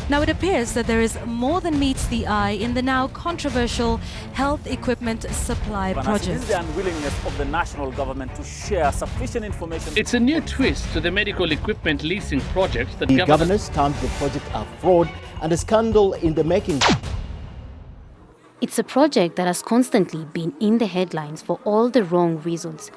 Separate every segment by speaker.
Speaker 1: Now, it appears that there is more than meets the eye in the now controversial health equipment supply project.
Speaker 2: It is the unwillingness of the national government to share sufficient information.
Speaker 3: It's a new twist to the medical equipment leasing project that
Speaker 4: the governors termed the project a fraud and a scandal in the making.
Speaker 5: It's a project that has constantly been in the headlines for all the wrong reasons.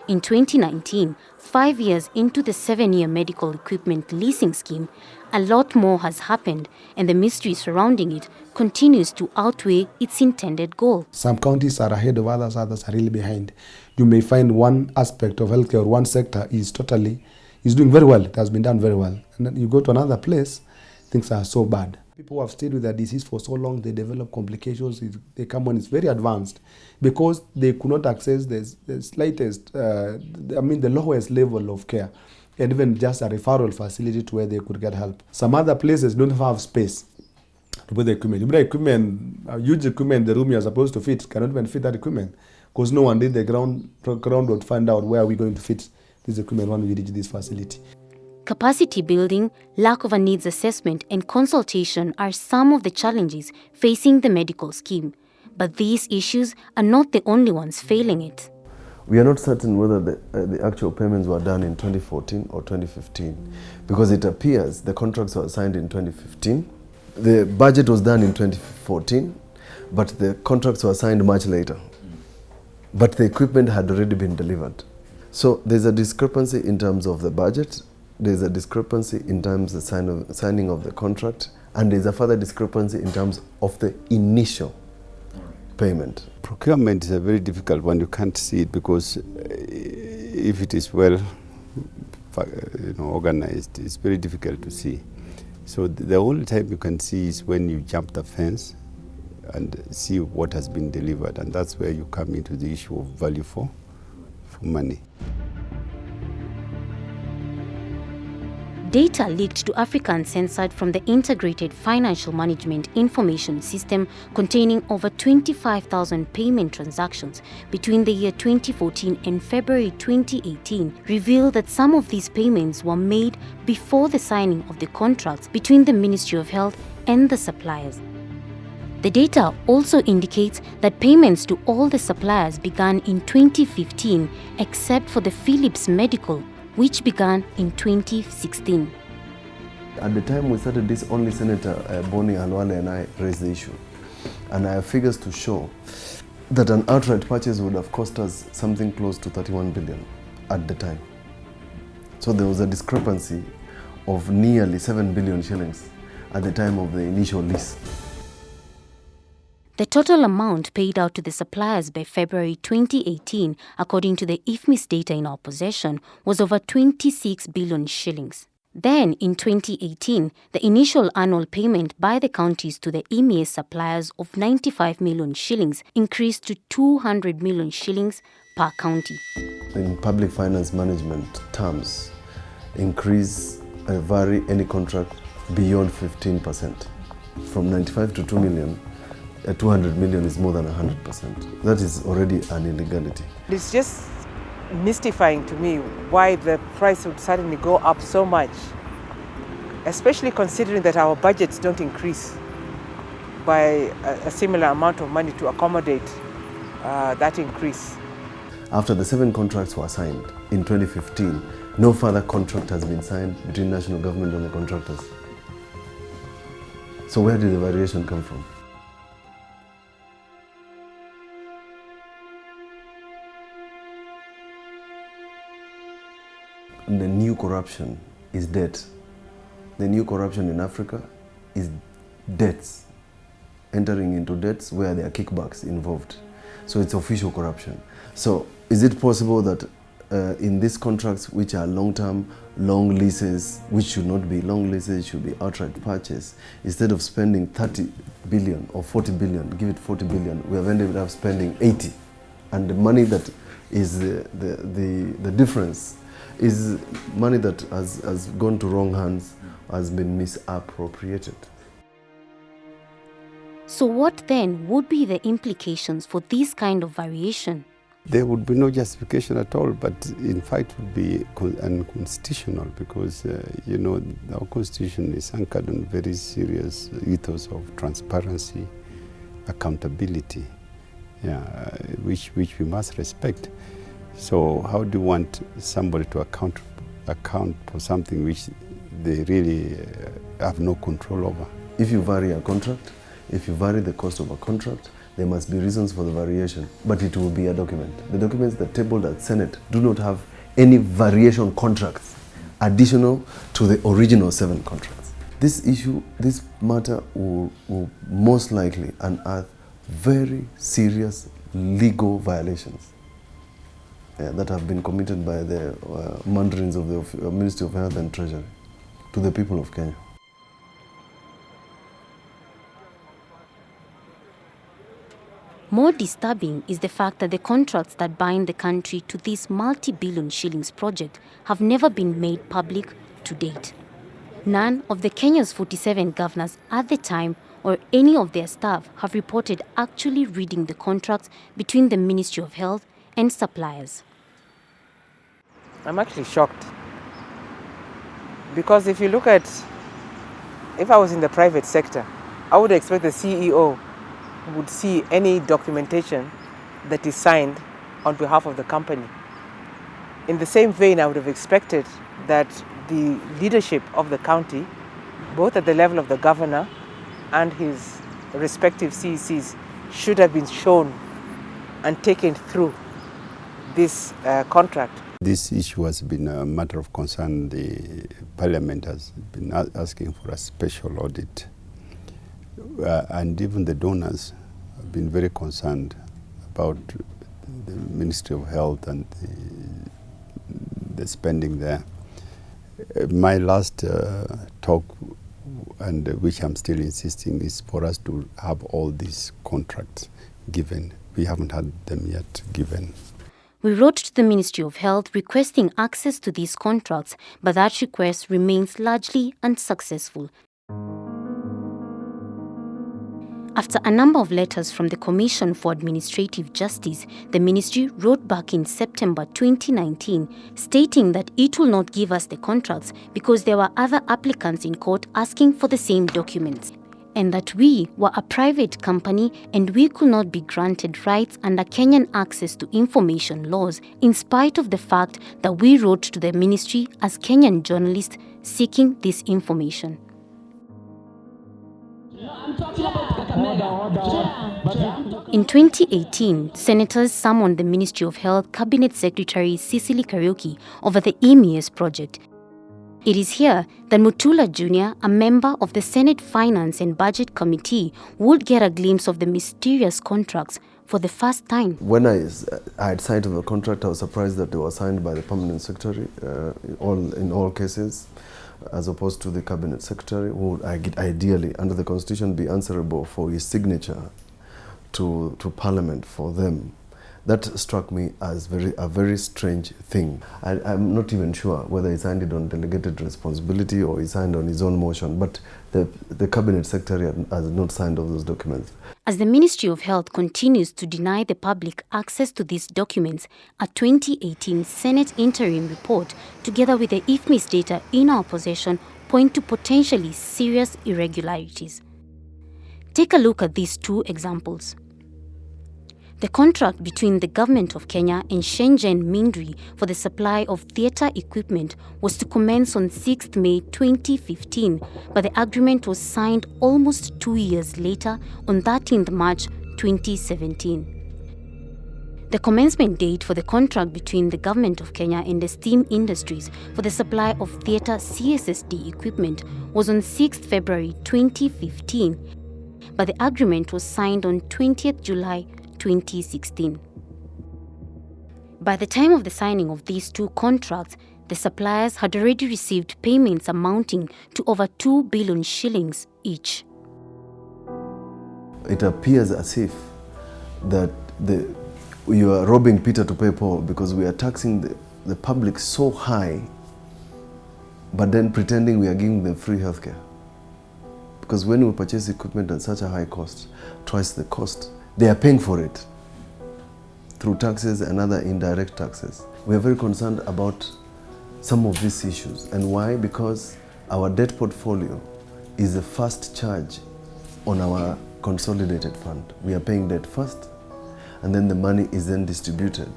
Speaker 5: In 2019, 5 years into the 7-year medical equipment leasing scheme, a lot more has happened, and the mystery surrounding it continues to outweigh its intended goal.
Speaker 6: Some counties are ahead of others are really behind. You may find one aspect of healthcare or one sector is doing very well, it has been done very well. And then you go to another place, things are so bad. People who have stayed with their disease for so long, they develop complications, they come when it's very advanced because they could not access the slightest, the lowest level of care and even just a referral facility to where they could get help. Some other places don't have space to put the equipment. You put huge equipment, the room you're supposed to fit cannot even fit that equipment because no one did the groundwork to find out where are we going to fit this equipment when we reach this facility.
Speaker 5: Capacity building, lack of a needs assessment, and consultation are some of the challenges facing the medical scheme. But these issues are not the only ones failing it.
Speaker 7: We are not certain whether the actual payments were done in 2014 or 2015, because it appears the contracts were signed in 2015. The budget was done in 2014, but the contracts were signed much later. But the equipment had already been delivered. So there's a discrepancy in terms of the budget. There's a discrepancy in terms of the signing of the contract, and there's a further discrepancy in terms of the initial payment.
Speaker 8: Procurement is a very difficult one. You can't see it because if it is well organized, it's very difficult to see. So the only time you can see is when you jump the fence and see what has been delivered, and that's where you come into the issue of value for money.
Speaker 5: Data leaked to African censored from the Integrated Financial Management Information System containing over 25,000 payment transactions between the year 2014 and February 2018 revealed that some of these payments were made before the signing of the contracts between the Ministry of Health and the suppliers. The data also indicates that payments to all the suppliers began in 2015 except for the Philips Medical, which began in 2016.
Speaker 7: At the time we started this, only Senator Bonnie Alwale and I raised the issue. And I have figures to show that an outright purchase would have cost us something close to 31 billion at the time. So there was a discrepancy of nearly 7 billion shillings at the time of the initial lease.
Speaker 5: The total amount paid out to the suppliers by February 2018, according to the IFMIS data in our possession, was over 26 billion shillings. Then, in 2018, the initial annual payment by the counties to the EMEA suppliers of 95 million shillings increased to 200 million shillings per county.
Speaker 7: In public finance management terms, increase and vary any contract beyond 15%. From 95 to 2 million, 200 million is more than 100%. That is already an illegality.
Speaker 9: It's just mystifying to me why the price would suddenly go up so much, especially considering that our budgets don't increase by a similar amount of money to accommodate that increase.
Speaker 7: After the 7 contracts were signed in 2015, no further contract has been signed between national government and the contractors. So where did the variation come from? The new corruption is debt. The new corruption in Africa is debts, entering into debts where there are kickbacks involved. So it's official corruption. So is it possible that in these contracts, which are long-term, long leases, which should not be long leases, should be outright purchase, instead of spending 30 billion or 40 billion, give it 40 billion, we have ended up spending 80. And the money that is the difference is money that has gone to wrong hands, has been misappropriated.
Speaker 5: So what then would be the implications for this kind of variation?
Speaker 8: there would be no justification at all, but in fact it would be unconstitutional because, you know, our constitution is anchored on very serious ethos of transparency, accountability, yeah, which we must respect. So how do you want somebody to account for something which they really have no control over?
Speaker 7: If you vary a contract, if you vary the cost of a contract, there must be reasons for the variation, but it will be a document. The documents that tabled at Senate do not have any variation contracts additional to the original 7 contracts. This issue, this matter will most likely unearth very serious legal violations that have been committed by the mandarins of the Ministry of Health and Treasury to the people of Kenya.
Speaker 5: More disturbing is the fact that the contracts that bind the country to this multi-billion shillings project have never been made public to date. None of the Kenya's 47 governors at the time or any of their staff have reported actually reading the contracts between the Ministry of Health and suppliers.
Speaker 9: I'm actually shocked. Because if you look at, if I was in the private sector, I would expect the CEO would see any documentation that is signed on behalf of the company. In the same vein, I would have expected that the leadership of the county, both at the level of the governor and his respective CECs, should have been shown and taken through this contract.
Speaker 8: This issue has been a matter of concern. The Parliament has been asking for a special audit. And even the donors have been very concerned about the Ministry of Health and the spending there. My last talk, and which I'm still insisting, is for us to have all these contracts given. We haven't had them yet given.
Speaker 5: We wrote to the Ministry of Health requesting access to these contracts, but that request remains largely unsuccessful. After a number of letters from the Commission for Administrative Justice, the ministry wrote back in September 2019 stating that it will not give us the contracts because there were other applicants in court asking for the same documents, and that we were a private company and we could not be granted rights under Kenyan access to information laws, in spite of the fact that we wrote to the ministry as Kenyan journalists seeking this information. In 2018, senators summoned the Ministry of Health Cabinet Secretary Cecily Kariuki over the EMES project. It is here that Mutula Jr., a member of the Senate Finance and Budget Committee, would get a glimpse of the mysterious contracts for the first time.
Speaker 7: When I had signed the contract, I was surprised that they were signed by the Permanent Secretary in all cases, as opposed to the Cabinet Secretary, who would ideally, under the Constitution, be answerable for his signature to Parliament for them. That struck me as a very strange thing. I'm not even sure whether he signed it on delegated responsibility or he signed on his own motion, but the Cabinet Secretary has not signed all those documents.
Speaker 5: As the Ministry of Health continues to deny the public access to these documents, a 2018 Senate interim report, together with the IFMIS data in our possession, point to potentially serious irregularities. Take a look at these 2 examples. The contract between the Government of Kenya and Shenzhen Mindri for the supply of theatre equipment was to commence on 6th May 2015, but the agreement was signed almost 2 years later on 13th March 2017. The commencement date for the contract between the Government of Kenya and the Steam Industries for the supply of theatre CSSD equipment was on 6th February 2015, but the agreement was signed on 20th July 2016. By the time of the signing of these 2 contracts, the suppliers had already received payments amounting to over 2 billion shillings each.
Speaker 7: It appears as if that you are robbing Peter to pay Paul, because we are taxing the public so high, but then pretending we are giving them free healthcare. Because when we purchase equipment at such a high cost, twice the cost, they are paying for it. through taxes and other indirect taxes. We are very concerned about some of these issues. And why? Because our debt portfolio is the first charge on our consolidated fund. We are paying debt first, and then the money is then distributed.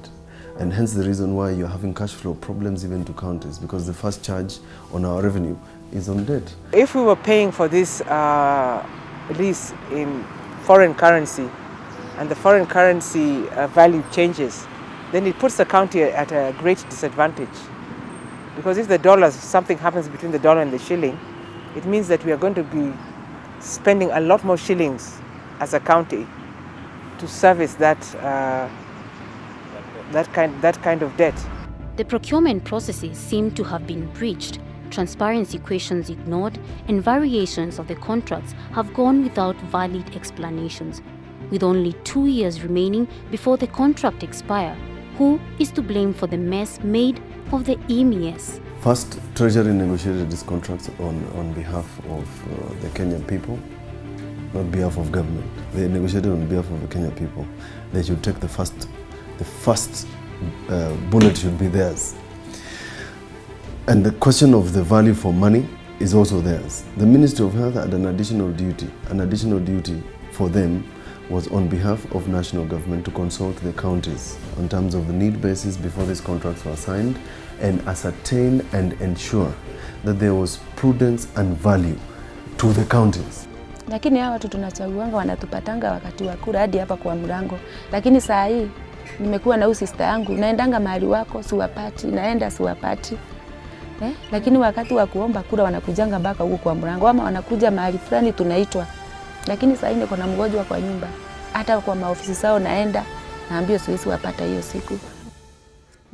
Speaker 7: And hence the reason why you're having cash flow problems even to counties, because the first charge on our revenue is on debt.
Speaker 9: If we were paying for this lease in foreign currency, and the foreign currency value changes, then it puts the county at a great disadvantage. Because if the dollars, something happens between the dollar and the shilling, it means that we are going to be spending a lot more shillings as a county to service that kind of debt.
Speaker 5: The procurement processes seem to have been breached, transparency questions ignored, and variations of the contracts have gone without valid explanations. With only 2 years remaining before the contract expire, who is to blame for the mess made of the MES?
Speaker 7: First, Treasury negotiated these contracts on behalf of the Kenyan people, not behalf of government. They negotiated on behalf of the Kenyan people. They should take the first bullet should be theirs. And the question of the value for money is also theirs. The Ministry of Health had an additional duty. An additional duty for them was on behalf of national government to consult the counties on terms of the need basis before these contracts were signed, and ascertain and ensure that there was prudence and value to the counties.
Speaker 10: Lakini hawa watu tunachaguanga wanatupatanga wakati wa kura hadi hapa kwa mlango. Lakini saa hii nimekuwa na sister yangu, naendanga mahali wako siwapati, naenda siwapati. Lakini wakati wa kuomba kura wanakujanga mpaka huko kwa mlango, ama wanakuja mahali fulani tunaitwa. Lakini saa hii niko na mgonjwa kwa nyumba. Hata kwa maofisi zao naenda, naambia siwezi wapata hiyo siku.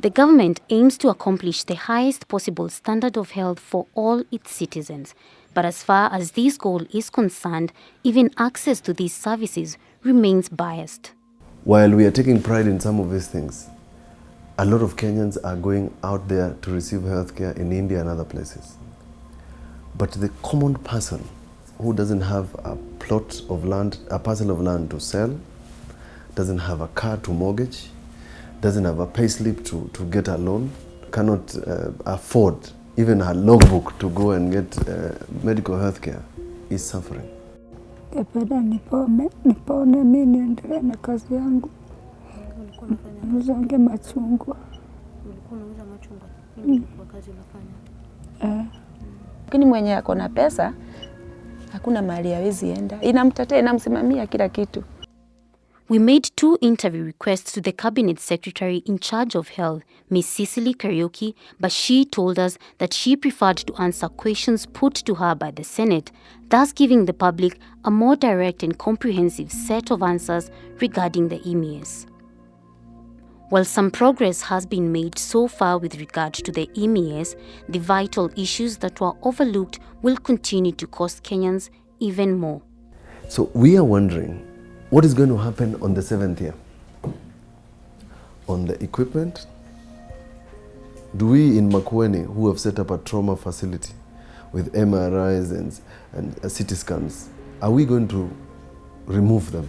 Speaker 5: The government aims to accomplish the highest possible standard of health for all its citizens. But as far as this goal is concerned, even access to these services remains biased.
Speaker 7: While we are taking pride in some of these things, a lot of Kenyans are going out there to receive healthcare in India and other places. But the common person who doesn't have a plot of land, a parcel of land to sell, doesn't have a car to mortgage, doesn't have a pay slip to get a loan, cannot afford even a logbook to go and get medical health care, is suffering.
Speaker 11: Kependa nipone mimi niendelee na kazi yangu. Nizange machungwa.
Speaker 10: Ulikuwa unauza machungwa? Nini kwa kazi unafanya? Lakini mwenye ako na pesa hakuna mahali hawezi enda. Inamtetea, inamsimamia kila kitu.
Speaker 5: We made 2 interview requests to the Cabinet Secretary in charge of health, Ms. Cicely Kariuki, but she told us that she preferred to answer questions put to her by the Senate, thus giving the public a more direct and comprehensive set of answers regarding the MES. While some progress has been made so far with regard to the MES, the vital issues that were overlooked will continue to cost Kenyans even more.
Speaker 7: So we are wondering, what is going to happen on the 7th year? On the equipment? Do we in Makueni, who have set up a trauma facility with MRIs and CT scans, are we going to remove them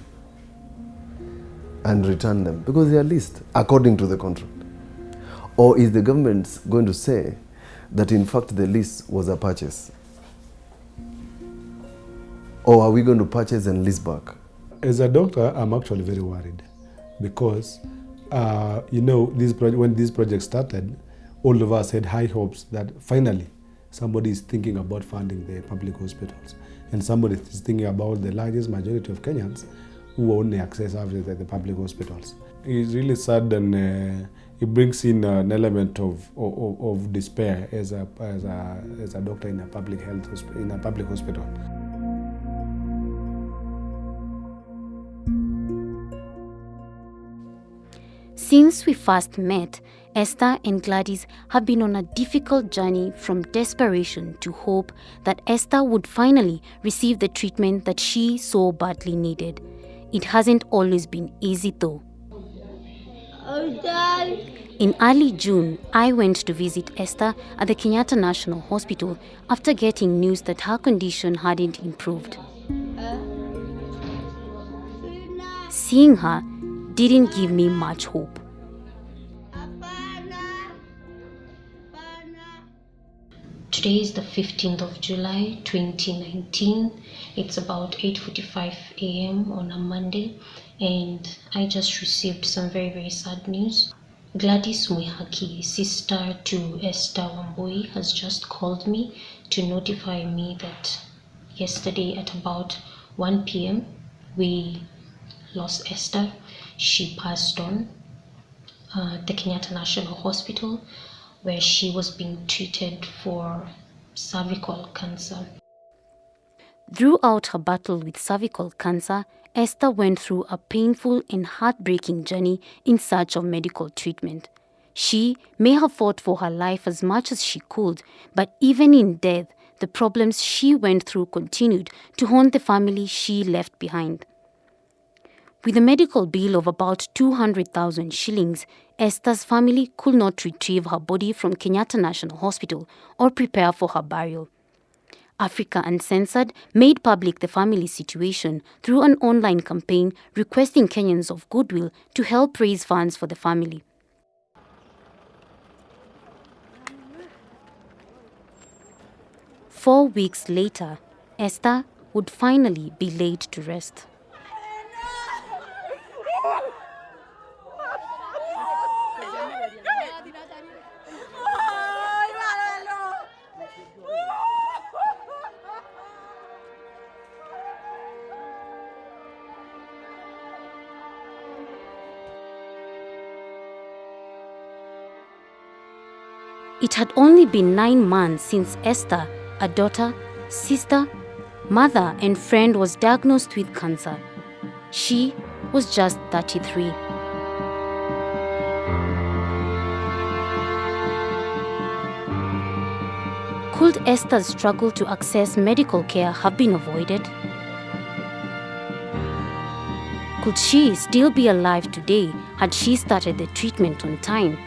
Speaker 7: and return them? Because they are leased according to the contract. Or is the government going to say that in fact the lease was a purchase? Or are we going to purchase and lease back?
Speaker 6: As a doctor, I'm actually very worried because, when this project started, all of us had high hopes that finally somebody is thinking about funding the public hospitals, and somebody is thinking about the largest majority of Kenyans who only access services at the public hospitals. It's really sad, and it brings in an element of despair as a doctor in a public hospital.
Speaker 5: Since we first met, Esther and Gladys have been on a difficult journey from desperation to hope that Esther would finally receive the treatment that she so badly needed. It hasn't always been easy though. In early June, I went to visit Esther at the Kenyatta National Hospital after getting news that her condition hadn't improved. Seeing her didn't give me much hope. Today is the 15th of July 2019. It's about 8:45 a.m. on a Monday, and I just received some very sad news. Gladys Mwihaki, sister to Esther Wambui, has just called me to notify me that yesterday at about 1 p.m. we lost Esther. She passed on at the Kenyatta National Hospital, where she was being treated for cervical cancer. Throughout her battle with cervical cancer, Esther went through a painful and heartbreaking journey in search of medical treatment. She may have fought for her life as much as she could, but even in death, the problems she went through continued to haunt the family she left behind. With a medical bill of about 200,000 shillings, Esther's family could not retrieve her body from Kenyatta National Hospital or prepare for her burial. Africa Uncensored made public the family's situation through an online campaign requesting Kenyans of goodwill to help raise funds for the family. Four weeks later, Esther would finally be laid to rest. It had only been 9 months since Esther, a daughter, sister, mother, and friend, was diagnosed with cancer. She was just 33. Could Esther's struggle to access medical care have been avoided? Could she still be alive today had she started the treatment on time?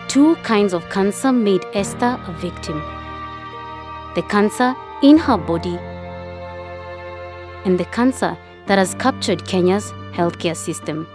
Speaker 5: Two kinds of cancer made Esther a victim: the cancer in her body and the cancer that has captured Kenya's healthcare system.